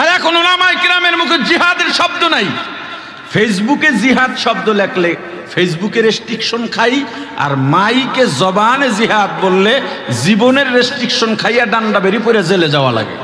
আর এখন উলামায়ে কিরামের মুখে জিহাদের শব্দ নাই। ফেসবুকে জিহাদ শব্দ লেখলে ফেসবুকে রেস্ট্রিকশন খাই, আর মাইকে জবানে জিহাদ বললে জীবনের রেস্ট্রিকশন খাইয়া ডান্ডা বেরি পড়ে জেলে যাওয়া লাগে।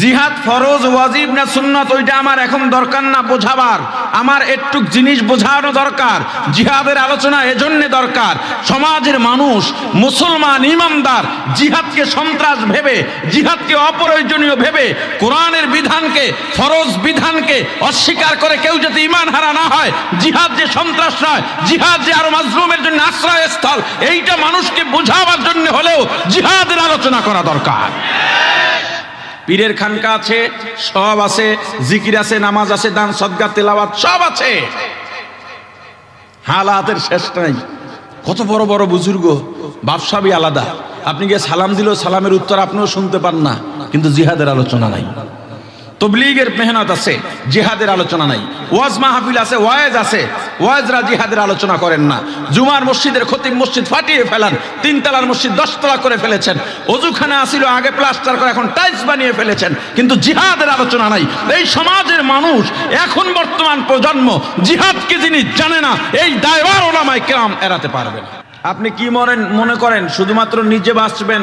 জিহাদ ফরজ ওয়াজিব না সুন্নাত ওইটা আমার এখন দরকার না বোঝাবার, আমার একটু জিনিস বোঝানো দরকার। জিহাদের আলোচনা এজন্য দরকার, সমাজের মানুষ মুসলমান ইমানদার জিহাদকে সন্ত্রাস ভেবে, জিহাদকে অপ্রয়োজনীয় ভেবে, কোরআনের বিধানকে ফরজ বিধানকে অস্বীকার করে কেউ যাতে ঈমান হারা না হয়, জিহাদ যে সন্ত্রাস নয়, জিহাদ যে আরো মাজলুমের জন্য আশ্রয়স্থল, এইটা মানুষকে বোঝাবার জন্য হলেও জিহাদের আলোচনা করা দরকার। পীরের খানকা আছে, সব আছে, জিকির আছে, নামাজ আছে, দান সদকা তেলাওয়াত সব আছে, হালাতের শেষ নাই। কত বড় বড় বুজুর্গ বাদশাবি আলাদা, আপনি গিয়ে সালাম দিলেও সালামের উত্তর আপনিও শুনতে পান না, কিন্তু জিহাদের আলোচনা নাই। তবলিগের মেহনত আছে, জিহাদের আলোচনা নাই। ওয়াজ মাহফিল আছে, ওয়াজ আছে, ওয়াজরা জিহাদের আলোচনা করেন না। জুমার মসজিদের খতিব মসজিদ ফাটিয়ে ফেলান, 3 তলার মসজিদ 10 তলা করে ফেলেছেন। অজুখানা আসিল আগে প্লাস্টার করে এখন টাইলস বানিয়ে ফেলেছেন, কিন্তু জিহাদের আলোচনা নাই। এই সমাজের মানুষ এখন বর্তমান প্রজন্ম জিহাদকে যিনি জানে না, এই দায়ভার উলামায়ে কিরাম এড়াতে পারবে না। আপনি কি মনে করেন শুধুমাত্র নিজে বাঁচবেন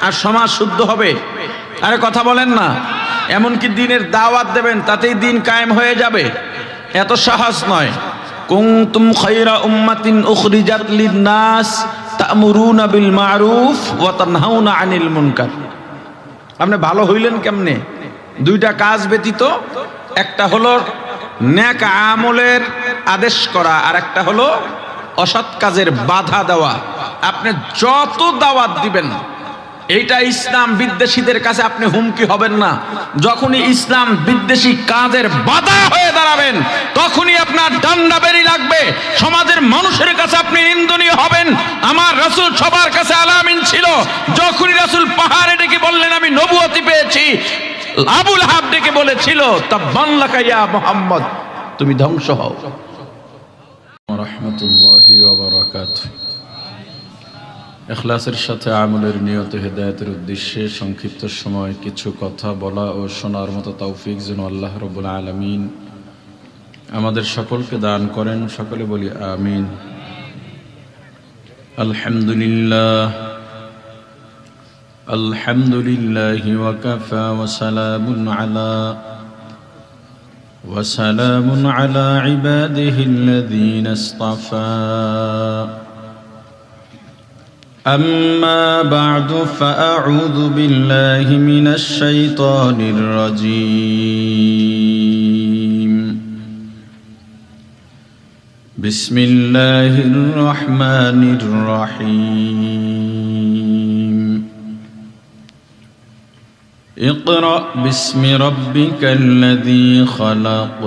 আর সমাজ শুদ্ধ হবে? আরে কথা বলেন না। এমনকি দিনের দাওয়াত দেবেন তাতেই দিন কায়েম হয়ে যাবে? এত সহজ নয়। কুনতুম খায়রা উম্মাতিন উখরিজাত লিন-নাস তা'মুরুনা বিল মা'রুফ ওয়া তানহাউনা আনিল মুনকার। আপনি ভালো হইলেন কেমনে? 2টা কাজ ব্যতীত, একটা হলো নেক আমলের আদেশ করা, আর একটা হলো অসৎ কাজের বাধা দেওয়া। আপনি যত দাওয়াত দিবেন, এইটা ইসলাম বিদ্বেষীদের কাছে আপনি হুমকি হবেন না। যখনই ইসলাম বিদ্বেষী কাজের বাধা হয়ে দাঁড়াবেন, তখনই আপনার ডান্ডা বেরি লাগবে, সমাজের মানুষের কাছে আপনি নিন্দনীয় হবেন। আমার রাসূল সবার কাছে আলামিন ছিল। যখনই রাসূল পাহাড়ে ডেকে বললেন আমি নবুয়তি পেয়েছি, আবু লাহাব ডেকে বলেছিল তাব্বান লাকা ইয়া মুহাম্মদ, তুমি ধ্বংস হও। ওয়া রাহমাতুল্লাহি ওয়া বারাকাতুহু। ইখলাসের সাথে আমলের নিয়তে হেদায়েতের উদ্দেশ্যে সংক্ষিপ্ত সময় কিছু কথা বলা ও শোনার মতো তৌফিক যেন আল্লাহ রাব্বুল আলামিন আমাদের সকলকে দান করেন। সকলে বলি আমিন। আলহামদুলিল্লাহ, আলহামদুলিল্লাহি ওয়া কাফা ওয়া সালামুন আলা ইবাদিহিল্লাযীনা ইসতাফা। أما بعد فأعوذ بالله من الشيطان الرجيم. بسم الله الرحمن الرحيم. اقرأ باسم ربك الذي خلق،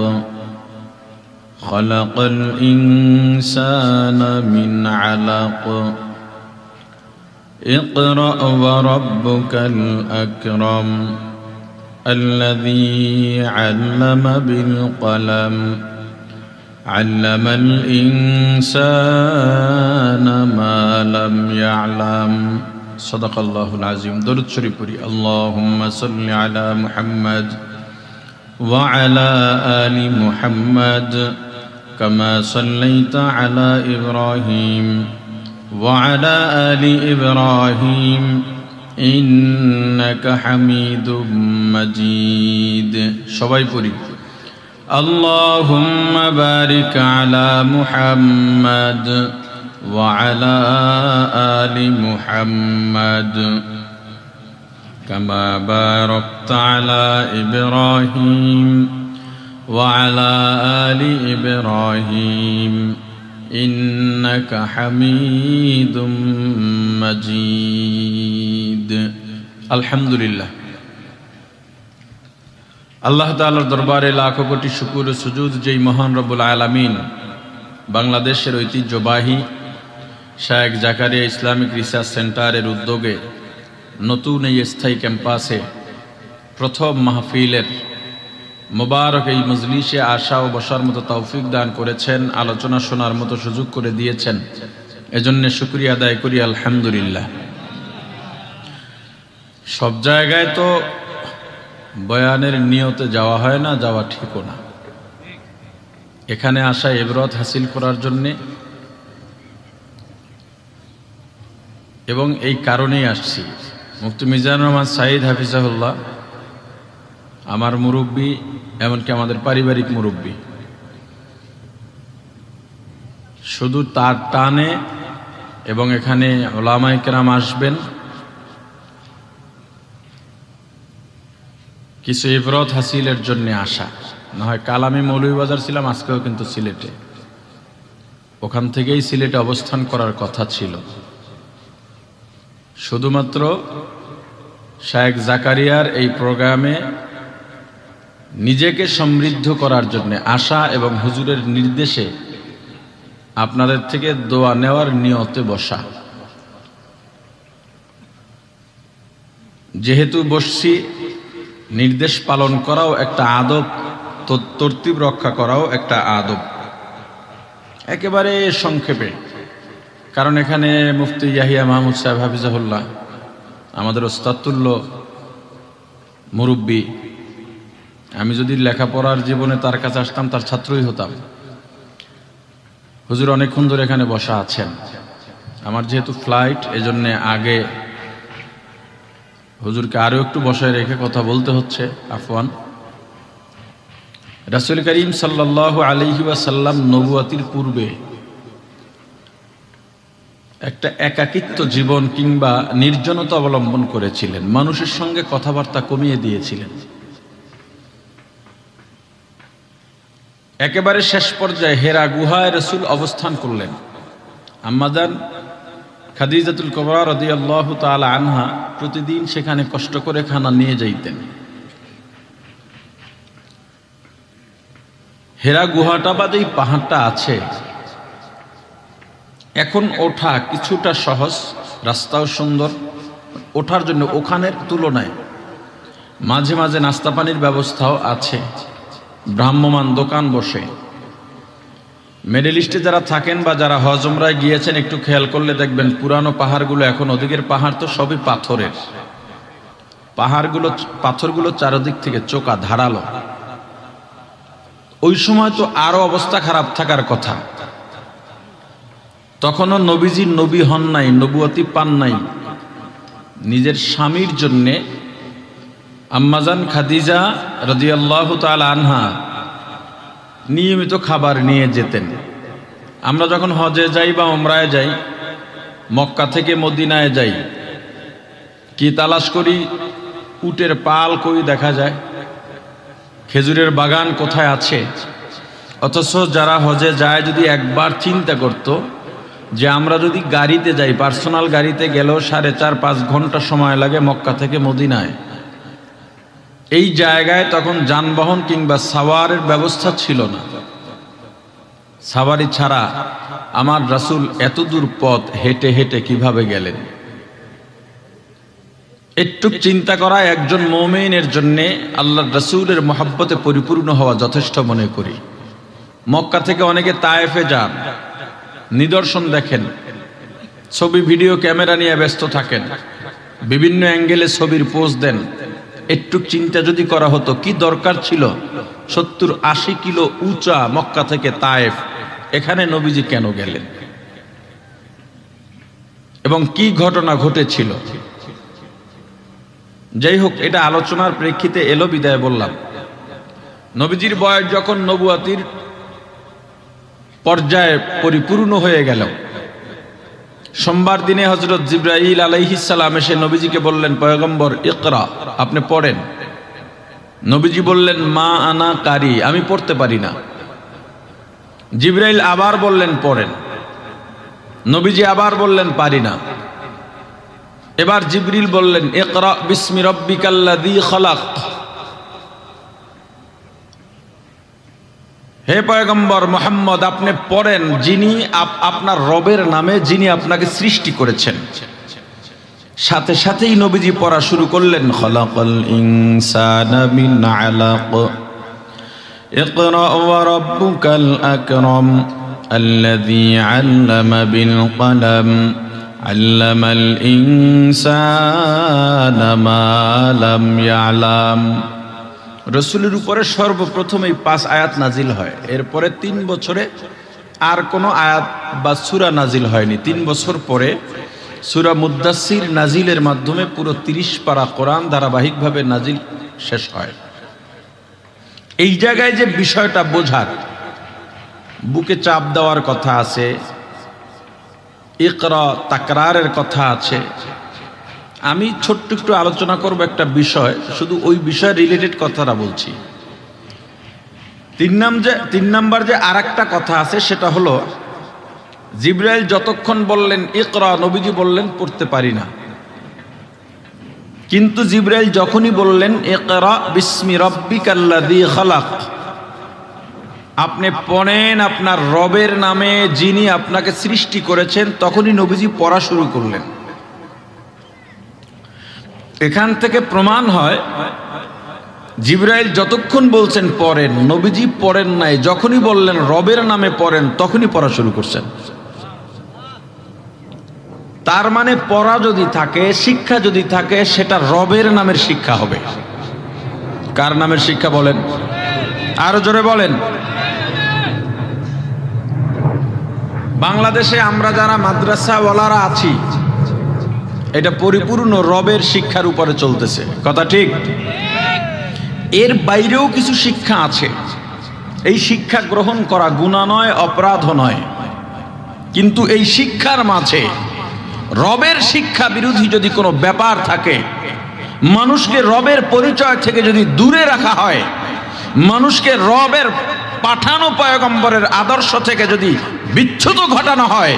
خلق الإنسان من علق، اقرأ وربك الأكرم الذي علم بالقلم، علم الإنسان ما لم يعلم. صدق الله العظيم. درود شريف পড়ি। اللهم صل على محمد وعلى آل محمد كما صليت على إبراهيم وعلى آل إبراهيم إنك حميد مجيد. সবাই পড়ি। اللهم بارك على محمد وعلى آل محمد كما باركت على إبراهيم وعلى آل إبراهيم إنك حميد مجيد. الحمد لله. আল্লাহ তাআলার দরবারে লাখো কোটি শুকর ও সুজুদ যেই মহান রব্বুল আলামিন বাংলাদেশের ঐতিহ্যবাহী শায়েখ জাকারিয়া ইসলামিক রিসার্চ সেন্টারের উদ্যোগে নতুন এই স্থায়ী ক্যাম্পাসে প্রথম মাহফিলের মুবারক এই মজলিসে আসা ও বসার মতো তৌফিক দান করেছেন, আলোচনা শোনার মতো সুযোগ করে দিয়েছেন, এজন্য শুকরিয়া আদায় করি আলহামদুলিল্লাহ। সব জায়গায় তো বয়ানের নিয়তে যাওয়া হয় না, যাওয়া ঠিকও না। এখানে আসা ইবরত হাসিল করার জন্যে, এবং এই কারণেই আসছি। মুফতি মিজানুর রহমান সাঈদ হাফিজাহুল্লাহ আমার মুরব্বী, এমনকি আমাদের পারিবারিক মুরব্বী। শুধু তার টানে এবং এখানে উলামায়ে কেরাম আসবেন, কিছু ইবরত হাসিলের জন্য আসা। না হয় কাল আমি মৌলভীবাজার ছিলাম, আজকেও কিন্তু সিলেটে, ওখান থেকেই সিলেটে অবস্থান করার কথা ছিল। শুধুমাত্র শায়েখ জাকারিয়ার এই প্রোগ্রামে নিজেকে সমৃদ্ধ করার জন্য আসা এবং হুজুরের নির্দেশে আপনাদের থেকে দোয়া নেওয়ার নিয়তে বসা। যেহেতু বসছি, নির্দেশ পালন করাও একটা আদব, তরতিব রক্ষা করাও একটা আদব। একেবারে সংক্ষেপে, কারণ এখানে মুফতি ইয়াহিয়া মাহমুদ সাহেব হাফিজাহুল্লাহ আমাদের ওস্তাদতুল্য মুরব্বী। আমি যদি লেখাপড়ার জীবনে তার কাছে আসতাম, তার ছাত্রই হতাম। হুজুর অনেকক্ষণ ধরে এখানে বসা আছেন। আমার যেহেতু ফ্লাইট, এজন্যে আগে হুজুরকে আরও একটু বসায় রেখে কথা বলতে হচ্ছে, আফওয়ান। রাসূল করিম সাল্লাল্লাহু আলাইহি ওয়াসাল্লাম নবুয়াতির পূর্বে একটা একাকিত্ব জীবন কিংবা নির্জনতা অবলম্বন করেছিলেন, মানুষের সঙ্গে কথাবার্তা কমিয়ে দিয়েছিলেন। একেবারে শেষ পর্যায়ে হেরা গুহায় রাসূল অবস্থান করলেন। আম্মাজান খাদিজাতুল কুবরা রাদিয়াল্লাহু তাআলা আনহা প্রতিদিন সেখানে কষ্ট করে খানা নিয়ে যাইতেন। হেরা গুহাটা বা যেই পাহাড়টা আছে, এখন ওঠা কিছুটা সহজ, রাস্তাও সুন্দর। ওঠার জন্য ওখানের তুলনায় মাঝে মাঝে নাস্তা পানির ব্যবস্থাও আছে, ভ্রাম্যমান দোকান বসে। মিডল ইস্টে যারা থাকেন বা যারা হজ উমরায় গিয়েছেন, একটু খেয়াল করলে দেখবেন পুরানো পাহাড়গুলো, এখন ওদিকের পাহাড় তো সবই পাথরের। পাথরগুলো চারদিক থেকে চোকা, ধারালো। ওই সময় তো আরো অবস্থা খারাপ থাকার কথা। তখনও নবীজি নবী হন নাই, নবুয়তি পান নাই। নিজের স্বামীর জন্যে আম্মাজান খাদিজা রাদিয়াল্লাহু তাআলা আনহা নিয়মিত খাবার নিয়ে যেতেন। আমরা যখন হজে যাই বা উমরায় যাই, মক্কা থেকে মদিনায় যাই, কি তালাশ করি? উটের পাল কই দেখা যায়, খেজুরের বাগান কোথায় আছে। অথচ যারা হজে যায় যদি একবার চিন্তা করত যে আমরা যদি গাড়িতে যাই, পার্সোনাল গাড়িতে গেলেও 4.5-5 ঘন্টা সময় লাগে মক্কা থেকে মদিনায়। এই জায়গায় তখন যানবাহন কিংবা সাওয়ারের ব্যবস্থা ছিল না। সাওয়ারি ছাড়া আমার রাসূল এত দূর পথ হেঁটে হেঁটে কিভাবে গেলেন? একটু চিন্তা করা একজন মুমিনের জন্য আল্লাহর রাসূলের মহব্বতে পরিপূর্ণ হওয়া যথেষ্ট মনে করি। মক্কা থেকে অনেকে তায়েফে যান, নিদর্শন দেখেন, ছবি ভিডিও ক্যামেরা নিয়ে ব্যস্ত থাকেন, বিভিন্ন অ্যাঙ্গেলে ছবির পোজ দেন। একটু চিন্তা যদি করা হতো, কি দরকার ছিল 70-80 কিলো উঁচা মক্কা থেকে তায়েফ, এখানে নবীজি কেন গেলেন এবং কি ঘটনা ঘটেছিল? যাই হোক, এটা আলোচনার প্রেক্ষিতে এলো বিদায় বললাম। নবীজির বয়স যখন নবুয়াতির পর্যায়ে পরিপূর্ণ হয়ে গেল, সোমবার দিনে হযরত জিবরাইল আলাইহিস সালাম এসে নবীজিকে বললেন, পয়গম্বর ইকরা, আপনি পড়েন। নবীজি বললেন, মা আনা কারি, আমি পড়তে পারি না। জিবরাইল আবার বললেন, পড়েন। নবীজি আবার বললেন, পারি না। এবার জিবরিল বললেন, ইকরা বিসমি রাব্বিকাল্লাযী খালাক। হে পয়গম্বর মুহাম্মদ, আপনি পড়েন যিনি আপনার রবের নামে, যিনি আপনাকে সৃষ্টি করেছেন। সাথে সাথেই নবীজি পড়া শুরু করলেন, খালাকাল ইনসানা মিন আলাক, ইকরা ওয়া রাব্বুকাল আকরাম, আল্লাযী আল্লামা বিল কলম, আল্লামাল ইনসানা মা লাম ইয়ালাম। রসুলের উপরে সর্বপ্রথম এই 5 আয়াত নাজিল হয়। এরপরে 3 বছরে আর কোনো আয়াত বা সূরা নাজিল হয়নি। 3 বছর পরে সূরা মুদ্দাসসির নাজিলের মাধ্যমে পুরো 30 পারা কোরআন ধারাবাহিকভাবে নাজিল শেষ হয়। এই জায়গায় যে বিষয়টা বোঝার, বুকে চাপ দেওয়ার কথা আছে, ইকরা তাকরারের কথা আছে। আমি ছোট্ট একটু আলোচনা করব একটা বিষয়, শুধু ওই বিষয় রিলেটেড কথাটা বলছি। 3 নাম্বার যে আরেকটা কথা আছে সেটা হলো, জিবরাইল যতক্ষণ বললেন ইকরা, নবীজি বললেন পড়তে পারি না। কিন্তু জিবরাইল যখনই বললেন ইকরা বিসমি রাব্বিকাল্লাযী খালাক, আপনি পড়েন আপনার রবের নামে যিনি আপনাকে সৃষ্টি করেছেন, তখনই নবীজি পড়া শুরু করলেন। এখান থেকে প্রমাণ হয় জিবরাইল যতক্ষণ বলছেন পড়েন, নবীজি পড়েন নাই, যখনই বললেন রবের নামে পড়েন তখনই পড়া শুরু করছেন। তার মানে পড়া যদি থাকে, শিক্ষা যদি থাকে, সেটা রবের নামের শিক্ষা হবে। কার নামের শিক্ষা বলেন? আরো জোরে বলেন। বাংলাদেশে আমরা যারা মাদ্রাসাওয়ালারা আছি, এটা পরিপূর্ণ রবের শিক্ষার উপরে চলতেছে, কথা ঠিক? এর বাইরেও কিছু শিক্ষা আছে। এই শিক্ষা গ্রহণ করা গুনাহ নয়, অপরাধ নয়, কিন্তু এই শিক্ষার মাঝে রবের শিক্ষা বিরোধী যদি কোনো ব্যাপার থাকে, মানুষকে রবের পরিচয় থেকে যদি দূরে রাখা হয়, মানুষকে রবের পাঠানো পয়গম্বরের আদর্শ থেকে যদি বিচ্যুত ঘটানো হয়,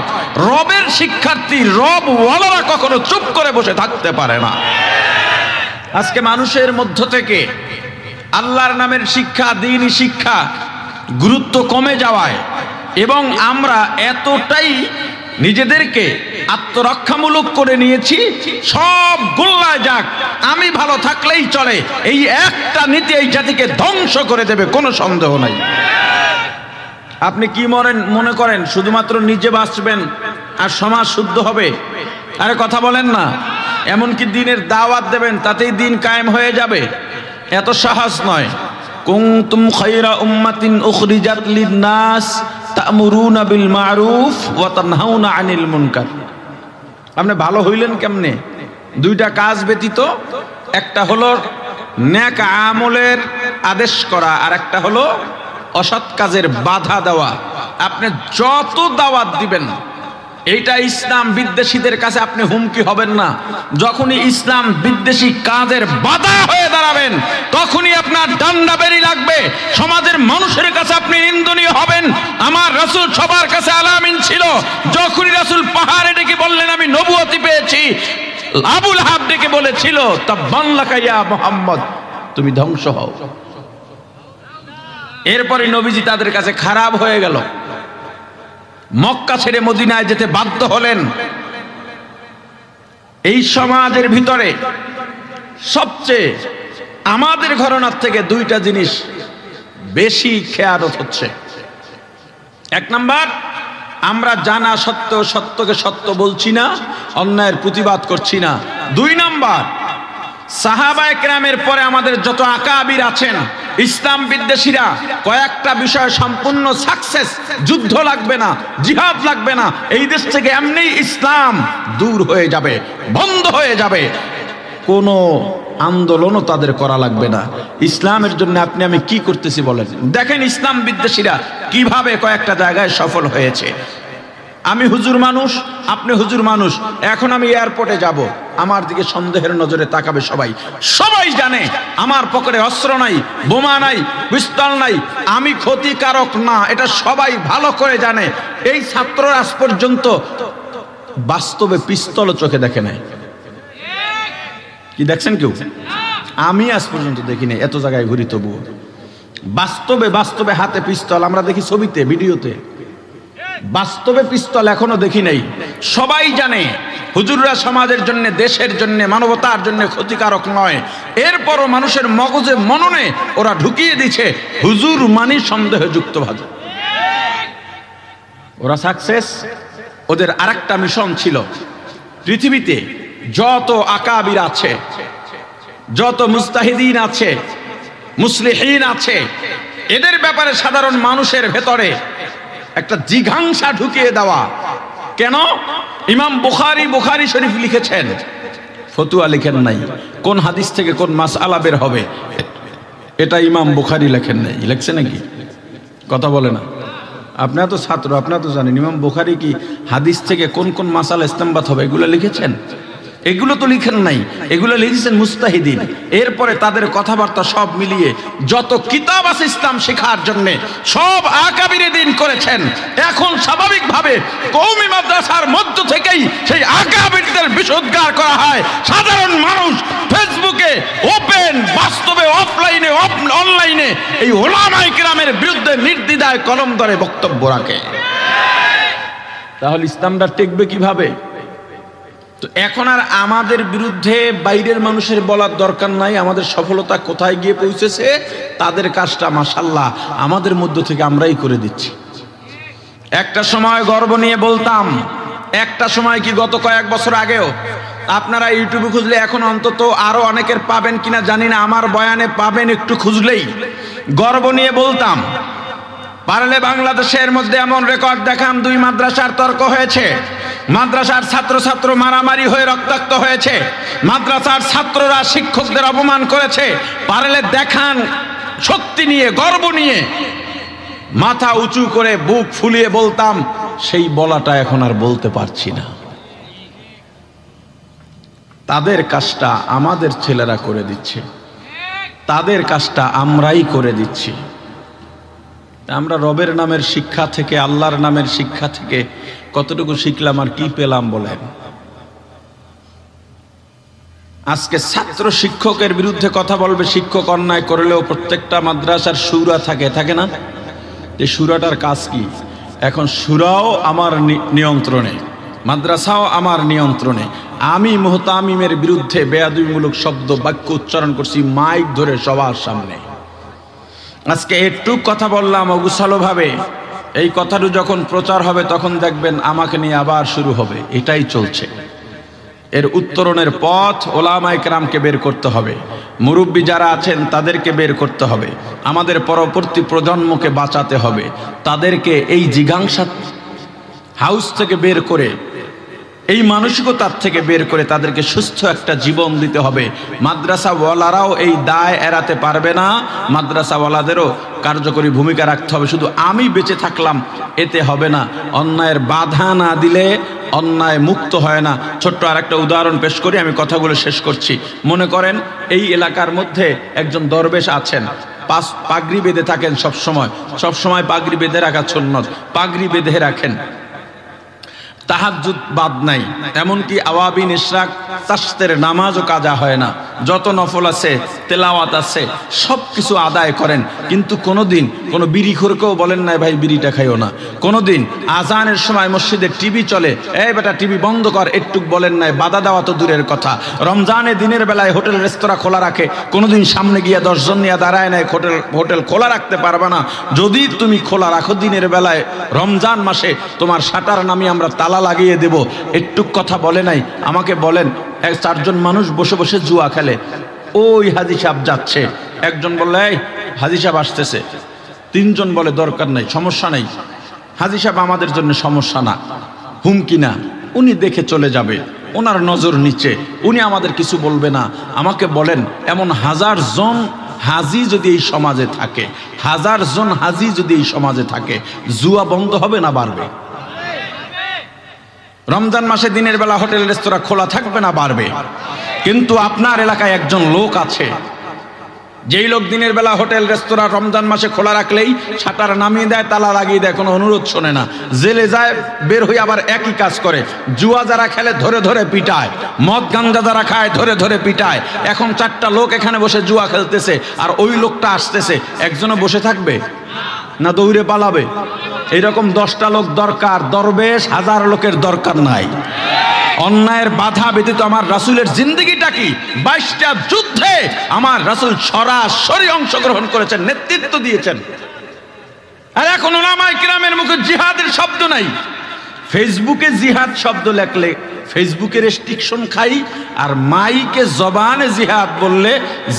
রবের শিক্ষার্থী রব ওয়ালারা কখনো চুপ করে বসে থাকতে পারে না। আজকে মানুষের মধ্য থেকে আল্লাহর নামের শিক্ষা, দ্বীনি শিক্ষা গুরুত্ব কমে যাওয়ায় এবং আমরা এতটাই নিজেদেরকে আত্মরক্ষামূলক করে নিয়েছি, সব গোল্লায় যাক, আমি ভালো থাকলেই চলে, এই একটা নীতি এই জাতিকে ধ্বংস করে দেবে, কোনো সন্দেহ নাই। আপনি কি মনে করেন শুধুমাত্র নিজে বাঁচবেন আর সমাজ শুদ্ধ হবে? আরে কথা বলেন না। এমনকি দিনের দাওয়াত দেবেন, তাতেই দিন কায়েম হয়ে যাবে? এত সহজ নয়। কুনতুম খায়রা উম্মাতিন উখরিজাত লিন-নাস তা'মুরুনা বিল মা'রুফ ওয়া তানহাউনা আনিল মুনকার। আপনি ভালো হইলেন কেমনে? 2টা কাজ ব্যতীত, একটা হলো নেক আমলের আদেশ করা, আর একটা হলো অসৎ কাজের বাধা দেওয়া। আপনি যত দাওয়াত দিবেন, এইটা ইসলাম বিদ্বেষীদের কাছে আপনি হুমকি হবেন না। যখনই ইসলাম বিদ্বেষী কাজের বাধা হয়ে দাঁড়াবেন, তখনই আপনার ডান্ডা বেরি লাগবে, সমাজের মানুষের কাছে আপনি নিন্দনীয় হবেন। আমার রাসূল সবার কাছে আলামিন ছিল। যখনই রাসূল পাহাড়ে ডেকে বললেন আমি নবুয়তি পেয়েছি, আবু লাহাব ডেকে বলেছিল তাব্বান লাকা ইয়া মুহাম্মদ, তুমি ধ্বংস হও। এরপরে নবীজি তাদের কাছে খারাপ হয়ে গেল, মক্কা ছেড়ে মদিনায় যেতে বাধ্য হলেন। এই সমাজের ভিতরে সবচেয়ে আমাদের ঘরানার থেকে 2টা জিনিস বেশি খেয়ানত হচ্ছে। 1 নাম্বার, আমরা জানা সত্ত্বেও সত্যকে সত্য বলছি না, অন্যায়ের প্রতিবাদ করছি না। 2 নাম্বার, সাহাবায়ে কেরামের পরে আমাদের যত আকাবির আছেন, ইসলাম বিদ্বেষীরা কয়েকটা বিষয় সম্পূর্ণ সাকসেস, যুদ্ধ লাগবে না, জিহাদ লাগবে না, এই দেশ থেকে এমনি ইসলাম দূর হয়ে যাবে, বন্ধ হয়ে যাবে, কোনো আন্দোলনও তাদের করা লাগবে না। ইসলামের জন্য আপনি আমি কি করতেছি বলেন? দেখেন ইসলাম বিদ্বেষীরা কিভাবে কয়েকটা জায়গায় সফল হয়েছে। আমি হুজুর মানুষ, আপনি হুজুর মানুষ, এখন আমি এয়ারপোর্টে যাব, আমার দিকে সন্দেহের নজরে তাকাবে সবাই। সবাই জানে আমার পকেটে অস্ত্র নাই, বোমা নাই, পিস্তল নাই, আমি ক্ষতিকারক না, এটা সবাই ভালো করে জানে। এই ছাত্ররা আজ পর্যন্ত বাস্তবে পিস্তল চোখে দেখে নাই। কি দেখছেন কেউ? আমি আজ পর্যন্ত দেখি নাই, এত জায়গায় ঘুরি তবু বাস্তবে হাতে পিস্তল আমরা দেখি ছবিতে, ভিডিওতে, বাস্তবে পিস্তল এখনো দেখি নাই। সবাই জানে হুজুররা সমাজের জন্য, দেশের জন্য, মানবতার জন্য ক্ষতিকারক নয়। এরপরও মানুষের মগজে মননে ওরা ঢুকিয়ে দিচ্ছে হুজুর মানি সন্দেহযুক্ত ভাবে। ওরা সাকসেস। ওদের আরেকটা মিশন ছিল, পৃথিবীতে যত আকাবির আছে, যত মুস্তাহিদিন আছে, মুসলিহীন আছে, এদের ব্যাপারে সাধারণ মানুষের ভেতরে একটা জিঘাংসা ঢুকিয়ে দেওয়া। কেন? ইমাম বুখারী শরীফ লিখেছেন, ফতুয়া লিখেন নাই, কোন হাদিস থেকে কোন মাসআলা বের হবে এটা ইমাম বুখারী লেখেন নাই। লিখছে নাকি? কথা বলে না। আপনারা তো ছাত্র, আপনারা তো জানেন ইমাম বুখারী কি হাদিস থেকে কোন কোন মাসআলা ইস্তেমবাত হবে এগুলো লিখেছেন? এগুলো তো লিখেন নাই, এগুলো লিখেছেন মুস্তাহিদিন। এরপরে তাদের কথাবার্তা সব মিলিয়ে যত কিতাব আছে ইসলাম শেখার জন্য সব আকাবিরে দিন করেছেন। এখন স্বাভাবিকভাবে কওমি মাদ্রাসার মধ্য থেকেই সেই আকাবিরদের বিশুদ্ধার করা হয়। সাধারণ মানুষ ফেসবুকে ওপেন, বাস্তবে অফলাইনে, অনলাইনে এই উলামায়ে কিরামের বিরুদ্ধে নির্দ্বিধায় কলম ধরে বক্তব্য রাখে। তাহলে ইসলামটা টিকবে কিভাবে? তো এখন আর আমাদের বিরুদ্ধে বাইরের মানুষের বলার দরকার নাই। আমাদের সফলতা কোথায় গিয়ে পৌঁছেছে তাদের কাজটা মাশাআল্লাহ আমাদের মধ্য থেকে আমরাই করে দিচ্ছি। একটা সময় গর্ব নিয়ে বলতাম, একটা সময় কি গত কয়েক বছর আগেও, আপনারা ইউটিউবে খুঁজলে এখন অন্তত আরো অনেকের পাবেন কিনা জানি না, আমার বয়ানে পাবেন, একটু খুঁজলেই গর্ব নিয়ে বলতাম, পারলে বাংলাদেশের মধ্যে এমন রেকর্ড দেখান 2 মাদ্রাসার তর্ক হয়েছে, মাদ্রাসার ছাত্র মারামারি হয়ে রক্তাক্ত হয়েছে, মাদ্রাসার ছাত্ররা শিক্ষকদের অপমান করেছে, পারলে দেখান। শক্তি নিয়ে, গর্ব নিয়ে, মাথা উঁচু করে বুক ফুলিয়ে বলতাম। সেই বলাটা এখন আর বলতে পারছি না। তাদের কাজটা আমাদের ছেলেরা করে দিচ্ছে, তাদের কাজটা আমরাই করে দিচ্ছি। আমরা রবের নামের শিক্ষা থেকে, আল্লাহর নামের শিক্ষা থেকে কতটুকু শিখলাম আর কি পেলাম বলেন? আজকে ছাত্র শিক্ষকের বিরুদ্ধে কথা বলবে, শিক্ষক অন্যায় করলেও প্রত্যেকটা মাদ্রাসার শুরা থাকে না? এই শুরাটার কাজ কি? এখন শুরাও আমার নিয়ন্ত্রণে, মাদ্রাসাও আমার নিয়ন্ত্রণে। আমি মুহতামিমের বিরুদ্ধে বেয়াদবিমূলক শব্দ বাক্য উচ্চারণ করছি মাইক ধরে সবার সামনে। আজকে একটু কথা বললাম অগুছালোভাবে, এই কথাটা যখন প্রচার হবে তখন দেখবেন আমাকে নিয়ে আবার শুরু হবে। এটাই চলছে। এর উত্তরণের পথ ওলামায়ে কেরামকে বের করতে হবে, মুরব্বী যারা আছেন তাদেরকে বের করতে হবে, আমাদের পরবর্তী প্রজন্মকে বাঁচাতে হবে, তাদেরকে এই জিঘাংসা হাউস থেকে বের করে, এই মানসিকতার থেকে বের করে তাদেরকে সুস্থ একটা জীবন দিতে হবে। মাদ্রাসাওয়ালারাও এই দায় এড়াতে পারবে না, মাদ্রাসাওয়ালাদেরও কার্যকরী ভূমিকা রাখতে হবে। শুধু আমি বেঁচে থাকলাম এতে হবে না, অন্যায়ের বাধা না দিলে অন্যায় মুক্ত হয় না। ছোট্ট আর একটা উদাহরণ পেশ করি, আমি কথাগুলো শেষ করছি। মনে করেন এই এলাকার মধ্যে একজন দরবেশ আছেন, পাগড়ি বেঁধে থাকেন, সবসময় পাগড়ি বেঁধে রাখা সুন্নত, পাগড়ি বেঁধে রাখেন, তাহাজ্জুদ বাদ নাই, এমনকি আওয়াবিন ইশরাক তাশতের নামাজও কাজা হয় না, যত নফল আছে তেলাওয়াত আছে সব কিছু আদায় করেন, কিন্তু কোনোদিন কোনো বিড়িখোরকেও বলেন নাই ভাই বিড়িটা খাইও না। কোনোদিন আজানের সময় মসজিদে টিভি চলে, এই বেটা টিভি বন্ধ কর, একটু বলেন নাই। বাধা দেওয়া তো দূরের কথা, রমজানে দিনের বেলায় হোটেল রেস্তোরাঁ খোলা রাখে, কোনোদিন সামনে গিয়ে 10 জন নিয়ে দাঁড়ায় নাই, হোটেল খোলা রাখতে পারবে না। যদি তুমি খোলা রাখো দিনের বেলায় রমজান মাসে, তোমার শাটার নামিয়ে আমরা তালা লাগিয়ে দেব। একটু কথা বলে নাই। আমাকে বলেন, 4 জন মানুষ বসে বসে জুয়া খেলে, ওই হাজি সাহেব যাচ্ছে, একজন বললে এই হাজি সাহেব আসতেছে, 3 জন বলে দরকার নাই, সমস্যা নেই, হাজি সাহেব আমাদের জন্য সমস্যা না, হুমকি না, উনি দেখে চলে যাবে, ওনার নজর নিচে, উনি আমাদের কিছু বলবে না। আমাকে বলেন, এমন 1000 জন হাজি যদি এই সমাজে থাকে, 1000 জন হাজি যদি এই সমাজে থাকে, জুয়া বন্ধ হবে না বাড়বে? রমজান মাসে দিনের বেলা হোটেল রেস্তোরাঁ খোলা থাকবে না বাড়বে? কিন্তু আপনার এলাকায় একজন লোক আছে, যেই লোক দিনের বেলা হোটেল রেস্তোরাঁ রমজান মাসে খোলা রাখলেই শাটার নামিয়ে দেয়, তালা লাগিয়ে দেয়, কোনো অনুরোধ শোনে না, জেলে যায়, বের হয়ে আবার একই কাজ করে। জুয়া যারা খেলে ধরে ধরে পিটায়, মদ গাঞ্জা যারা খায় ধরে ধরে পিটায়। এখন 4টা লোক এখানে বসে জুয়া খেলতেছে, আর ওই লোকটা আসতেছে, একজনও বসে থাকবে না দৌড়ে পালাবে? এইরকম 10টা লোক দরকার, দরবেশ 1000 লোকের দরকার নাই। অন্যায়ের বাধা ব্যতীত আমার রাসূলের জিন্দেগিটা কি? 22টা যুদ্ধে আমার রাসূল সরাসরি অংশগ্রহণ করেছেন, নেতৃত্ব দিয়েছেন। আর এখন উলামায়ে কিরামের মুখে জিহাদের শব্দ নাই। ফেসবুকে জিহাদ শব্দ লেখলে ফেসবুকে রেস্ট্রিকশন খাই, আর মাইকে জবানে জিহাদ বললে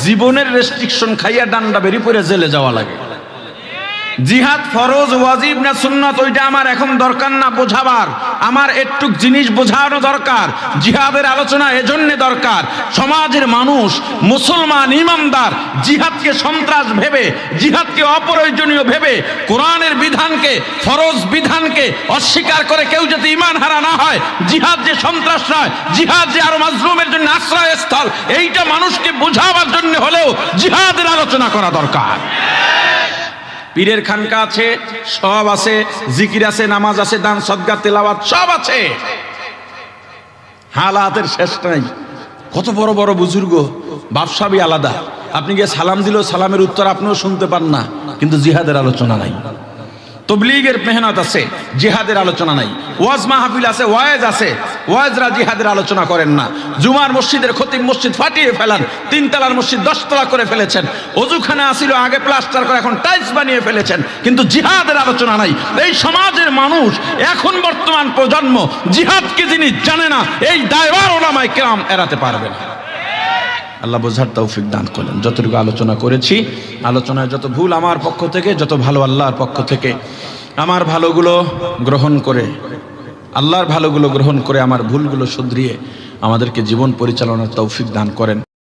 জীবনের রেস্ট্রিকশন খাইয়া ডান্ডা বেরি পড়ে জেলে যাওয়া লাগে। জিহাদ ফরজ ওয়াজিব না সুন্নাত ওইটা আমার এখন দরকার না বোঝাবার, আমার একটু জিনিস বোঝানো দরকার। জিহাদের আলোচনা এজন্য দরকার, সমাজের মানুষ মুসলমান ইমানদার জিহাদকে সন্ত্রাস ভেবে, জিহাদকে অপ্রয়োজনীয় ভেবে, কোরআনের বিধানকে, ফরজ বিধানকে অস্বীকার করে কেউ যাতে ঈমান হারা না হয়, জিহাদ যে সন্ত্রাস নয়, জিহাদ যে আরো মাজলুমের জন্য আশ্রয়স্থল, এইটা মানুষকে বোঝাবার জন্য হলেও জিহাদের আলোচনা করা দরকার। পীরের খানকা আছে, সব আছে, জিকির আছে, নামাজ আছে, দান সদকা তেলাওয়াত সব আছে, হালাতের শেষ নাই। কত বড় বড় বুজুর্গ, বাদশাবি আলাদা, আপনি গিয়ে সালাম দিলেও সালামের উত্তর আপনিও শুনতে পান না, কিন্তু জিহাদের আলোচনা নাই। তবলিগের মেহনত আছে, জিহাদের আলোচনা নাই। ওয়াজ মাহফিল আছে, ওয়াজ আছে, ওয়াজরা জিহাদের আলোচনা করেন না। জুমার মসজিদের খতিব মসজিদ ফাটিয়ে ফেলান, 3 তলার মসজিদ 10 তলা করে ফেলেছেন। অজুখানা আসিল আগে প্লাস্টার করে এখন টাইলস বানিয়ে ফেলেছেন, কিন্তু জিহাদের আলোচনা নাই। এই সমাজের মানুষ, এখন বর্তমান প্রজন্ম জিহাদকে যিনি জানে না, এই দায়ভার উলামায়ে কেরাম এড়াতে পারবে না। আল্লাহ বোঝার তৌফিক দান করেন। যতটুকু আলোচনা করেছি, আলোচনায় যত ভুল আমার পক্ষ থেকে, যত ভালো আল্লাহর পক্ষ থেকে। আমার ভালোগুলো গ্রহণ করে, আল্লাহর ভালোগুলো গ্রহণ করে আমার ভুলগুলো শুধরিয়ে আমাদেরকে জীবন পরিচালনার তৌফিক দান করেন।